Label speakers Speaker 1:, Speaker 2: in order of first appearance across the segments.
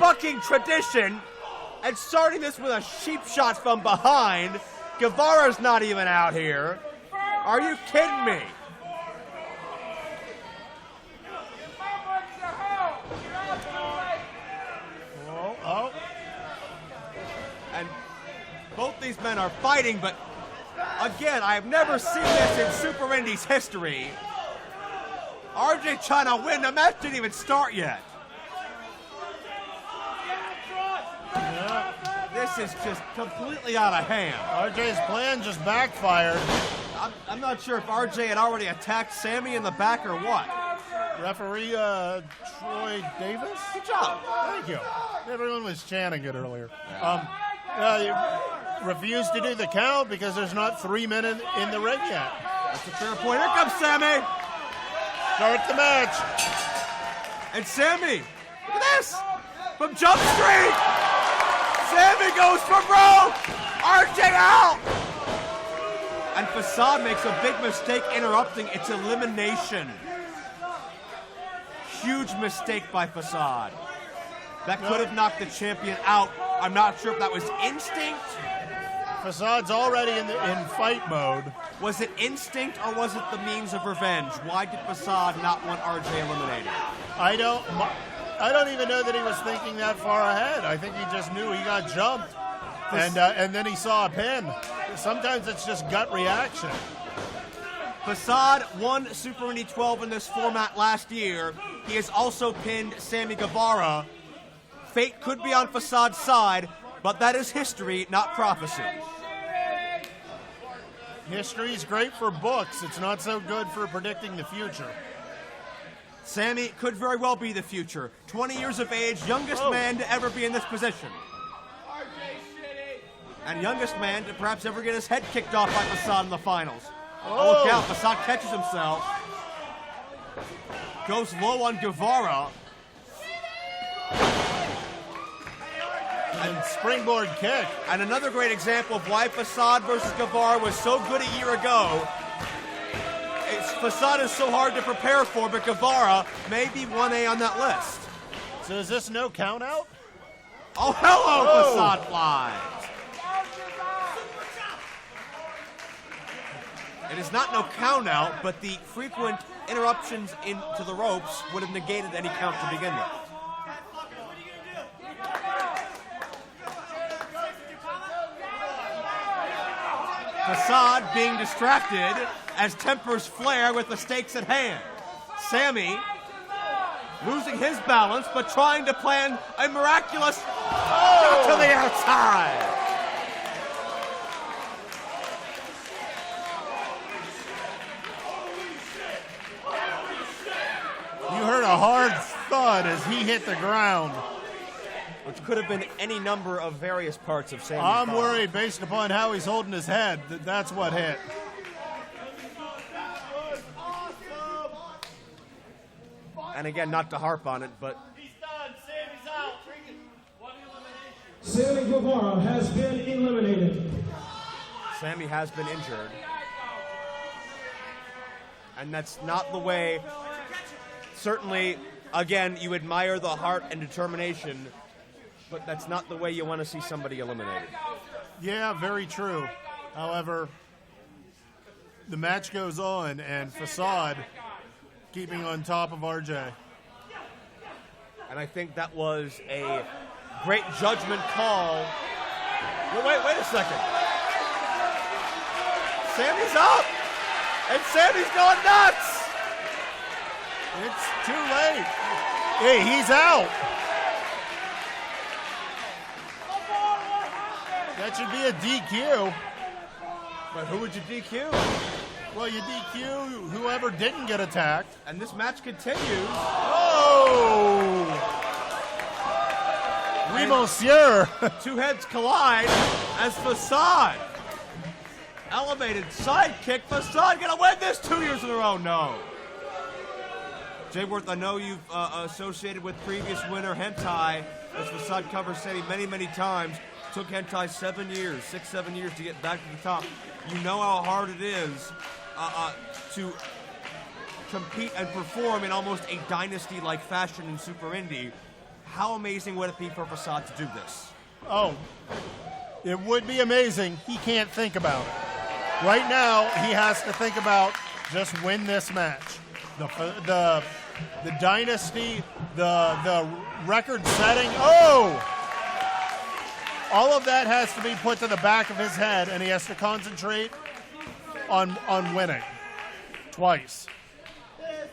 Speaker 1: bucking tradition and starting this with a cheap shot from behind. Guevara's not even out here. Are you kidding me?
Speaker 2: Oh.
Speaker 1: And both these men are fighting, but again, I have never seen this in Super Indy's history. RJ trying to win. The match didn't even start yet.
Speaker 2: Yeah.
Speaker 1: This is just completely out of hand.
Speaker 2: RJ's plan just backfired.
Speaker 1: I'm not sure if RJ had already attacked Sammy in the back or what.
Speaker 2: Referee Troy Davis?
Speaker 1: Good job.
Speaker 2: Thank you. Everyone was chanting it earlier. You refused to do the count because there's not 3 men in the ring yet.
Speaker 1: That's a fair point. Here comes Sammy.
Speaker 2: Start the match.
Speaker 1: And Sammy, look at this. From Jump Street. Sammy goes for broke. RJ out. And Facade makes a big mistake interrupting its elimination. Huge mistake by Facade. That could have knocked the champion out. I'm not sure if that was instinct.
Speaker 2: Facade's already in fight mode.
Speaker 1: Was it instinct or was it the means of revenge? Why did Facade not want RJ eliminated?
Speaker 2: I don't even know that he was thinking that far ahead. I think he just knew he got jumped, and then he saw a pin. Sometimes it's just gut reaction.
Speaker 1: Facade won Super Indy 12 in this format last year. He has also pinned Sammy Guevara. Fate could be on Facade's side, but that is history, not prophecy.
Speaker 2: History's great for books. It's not so good for predicting the future.
Speaker 1: Sammy could very well be the future. 20 years of age, youngest man to ever be in this position. And youngest man to perhaps ever get his head kicked off by Facade in the finals. Oh, look out, Facade catches himself. Goes low on Guevara.
Speaker 2: And springboard kick.
Speaker 1: And another great example of why Facade versus Guevara was so good a year ago. Facade is so hard to prepare for, but Guevara may be 1A on that list.
Speaker 2: So is this no count out?
Speaker 1: Oh, hello, Facade flies. It is not no count out, but the frequent interruptions into the ropes would have negated any count to begin with. Facade being distracted as tempers flare with the stakes at hand. Sammy losing his balance, but trying to plan a miraculous to the outside.
Speaker 2: You heard a hard thud as he hit the ground.
Speaker 1: Which could have been any number of various parts of Sammy's
Speaker 2: I'm
Speaker 1: body.
Speaker 2: worried, based upon how he's holding his head, that's what hit.
Speaker 1: And again, not to harp on it, but
Speaker 3: He's done. Sammy's out. One elimination.
Speaker 4: Sammy Guevara has been eliminated.
Speaker 1: Sammy has been injured. And that's not the way. Certainly, again, you admire the heart and determination, but that's not the way you want to see somebody eliminated.
Speaker 2: Yeah, very true. However, the match goes on, and Facade keeping on top of RJ.
Speaker 1: And I think that was a great judgment call. Well, wait a second. Sammy's up! And Sammy's going nuts!
Speaker 2: It's too late. Hey, he's out. That should be a DQ.
Speaker 1: But who would you DQ?
Speaker 2: Well, you DQ whoever didn't get attacked.
Speaker 1: And this match continues.
Speaker 2: Oh! Oui, monsieur.
Speaker 1: Two heads collide as Facade. Elevated sidekick. Facade gonna win this 2 years in a row. No. Jay Worth, I know you've associated with previous winner Hentai, as Facade covers Sammy many, many times. Took Hentai 7 years, 6-7 years to get back to the top. You know how hard it is to compete and perform in almost a dynasty-like fashion in Super Indy. how amazing would it be for Facade to do this?
Speaker 2: Oh, it would be amazing. He can't think about it. Right now, he has to think about just win this match. The dynasty, the record setting. Oh! All of that has to be put to the back of his head, and he has to concentrate on winning twice.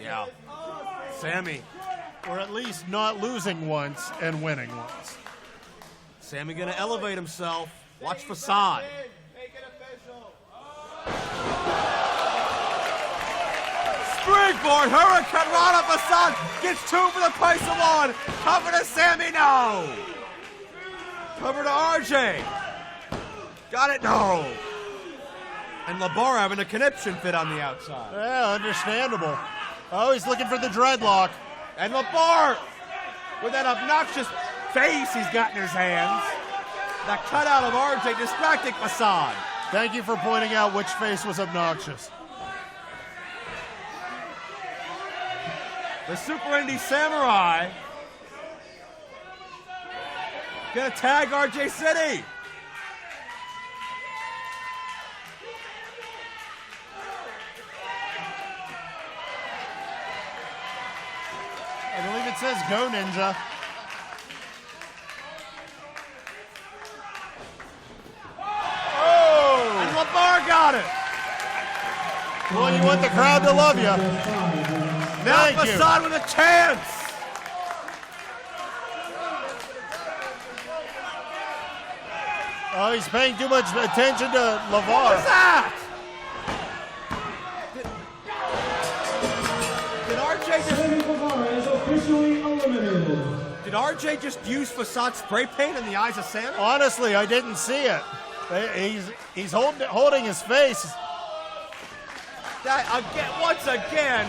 Speaker 1: Yeah. Sammy.
Speaker 2: Or at least not losing once and winning once.
Speaker 1: Sammy gonna elevate himself. Watch Facade.
Speaker 3: Make it official.
Speaker 1: Springboard Hurricane Rana. Facade gets 2 for the price of 1. Cover to Sammy, no. Cover to RJ. Got it, no. And LeBar having a conniption fit on the outside.
Speaker 2: Yeah, understandable. Oh, he's looking for the dreadlock.
Speaker 1: And LeBar, with that obnoxious face he's got in his hands, that cutout of RJ distracting Facade.
Speaker 2: Thank you for pointing out which face was obnoxious.
Speaker 1: The Super Indy Samurai gonna tag RJ City.
Speaker 2: I believe it says Go Ninja. Oh!
Speaker 1: And LeBar got it.
Speaker 2: Well, you want the crowd to love you.
Speaker 1: Now
Speaker 2: Thank you.
Speaker 1: Facade with a chance.
Speaker 2: Oh, he's paying too much attention to
Speaker 1: What was
Speaker 2: LeVar.
Speaker 1: that? Did RJ just...
Speaker 4: Sammy Guevara is officially eliminated.
Speaker 1: Did RJ just use Facade spray paint in the eyes of Sammy?
Speaker 2: Honestly, I didn't see it. He's holding his face.
Speaker 1: That again, once again,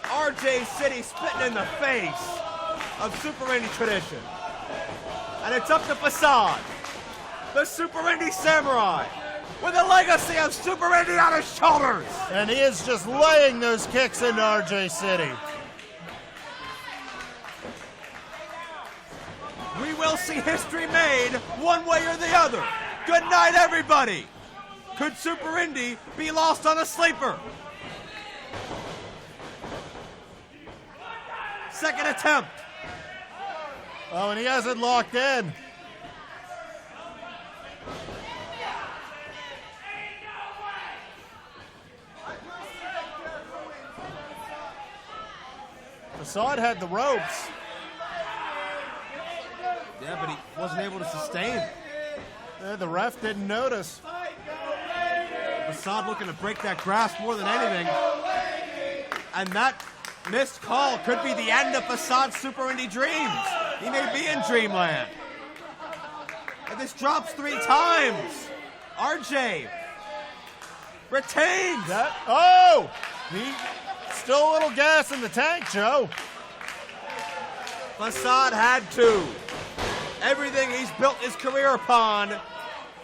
Speaker 1: RJ City spitting in the face of Super Indy tradition. And it's up to Facade, the Super Indy Samurai, with the legacy of Super Indy on his shoulders.
Speaker 2: And he is just laying those kicks into RJ City.
Speaker 1: We will see history made one way or the other. Good night, everybody. Could Super Indy be lost on a sleeper? Second attempt.
Speaker 2: Oh, and he hasn't locked in. Facade had the ropes.
Speaker 1: Yeah, but he wasn't able to sustain.
Speaker 2: The ref didn't notice.
Speaker 1: Facade looking to break that grasp more than anything. And that missed call could be the end of Facade's Super Indy dreams. He may be in dreamland. And this drops 3 times. RJ retains.
Speaker 2: Oh! He still a little gas in the tank, Joe.
Speaker 1: Facade had to. Everything he's built his career upon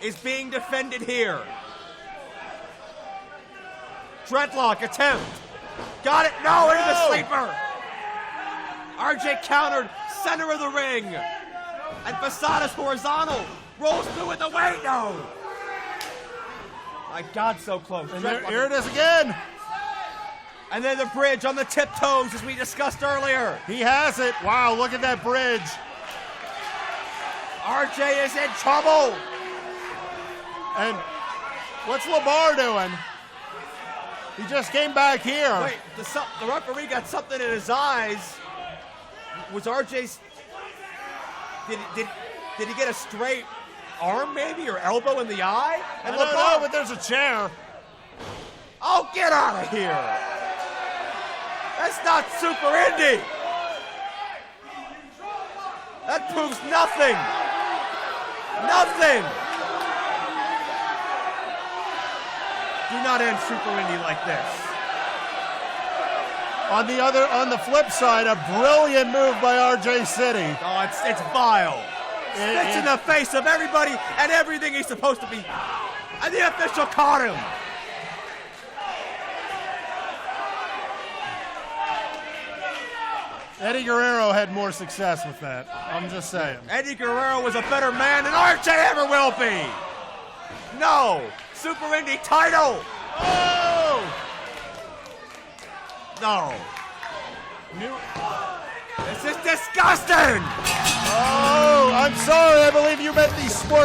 Speaker 1: is being defended here. Dreadlock attempt. Got it. No, into the sleeper. RJ countered, center of the ring. And Facade is horizontal. Rolls through with the weight. No. My God, so close.
Speaker 2: And here it is again.
Speaker 1: And then the bridge on the tiptoes, as we discussed earlier.
Speaker 2: He has it. Wow, look at that bridge.
Speaker 1: RJ is in trouble.
Speaker 2: And what's LeBar doing? He just came back here.
Speaker 1: Wait, the referee got something in his eyes. Was RJ's... Did he get a straight arm maybe or elbow in the eye? And
Speaker 2: I don't know, but there's a chair.
Speaker 1: Oh, get out of here. That's not Super Indy. That proves nothing. Nothing. Do not end Super Indy like this.
Speaker 2: On the flip side, a brilliant move by RJ City.
Speaker 1: Oh, it's vile. Spits in the face of everybody and everything he's supposed to be. And the official caught him.
Speaker 2: Eddie Guerrero had more success with that. I'm just saying.
Speaker 1: Eddie Guerrero was a better man than RJ ever will be. No. Super Indy title.
Speaker 2: Oh!
Speaker 1: No.
Speaker 2: New.
Speaker 1: This is disgusting.
Speaker 2: Oh, I'm sorry. I believe you meant the sports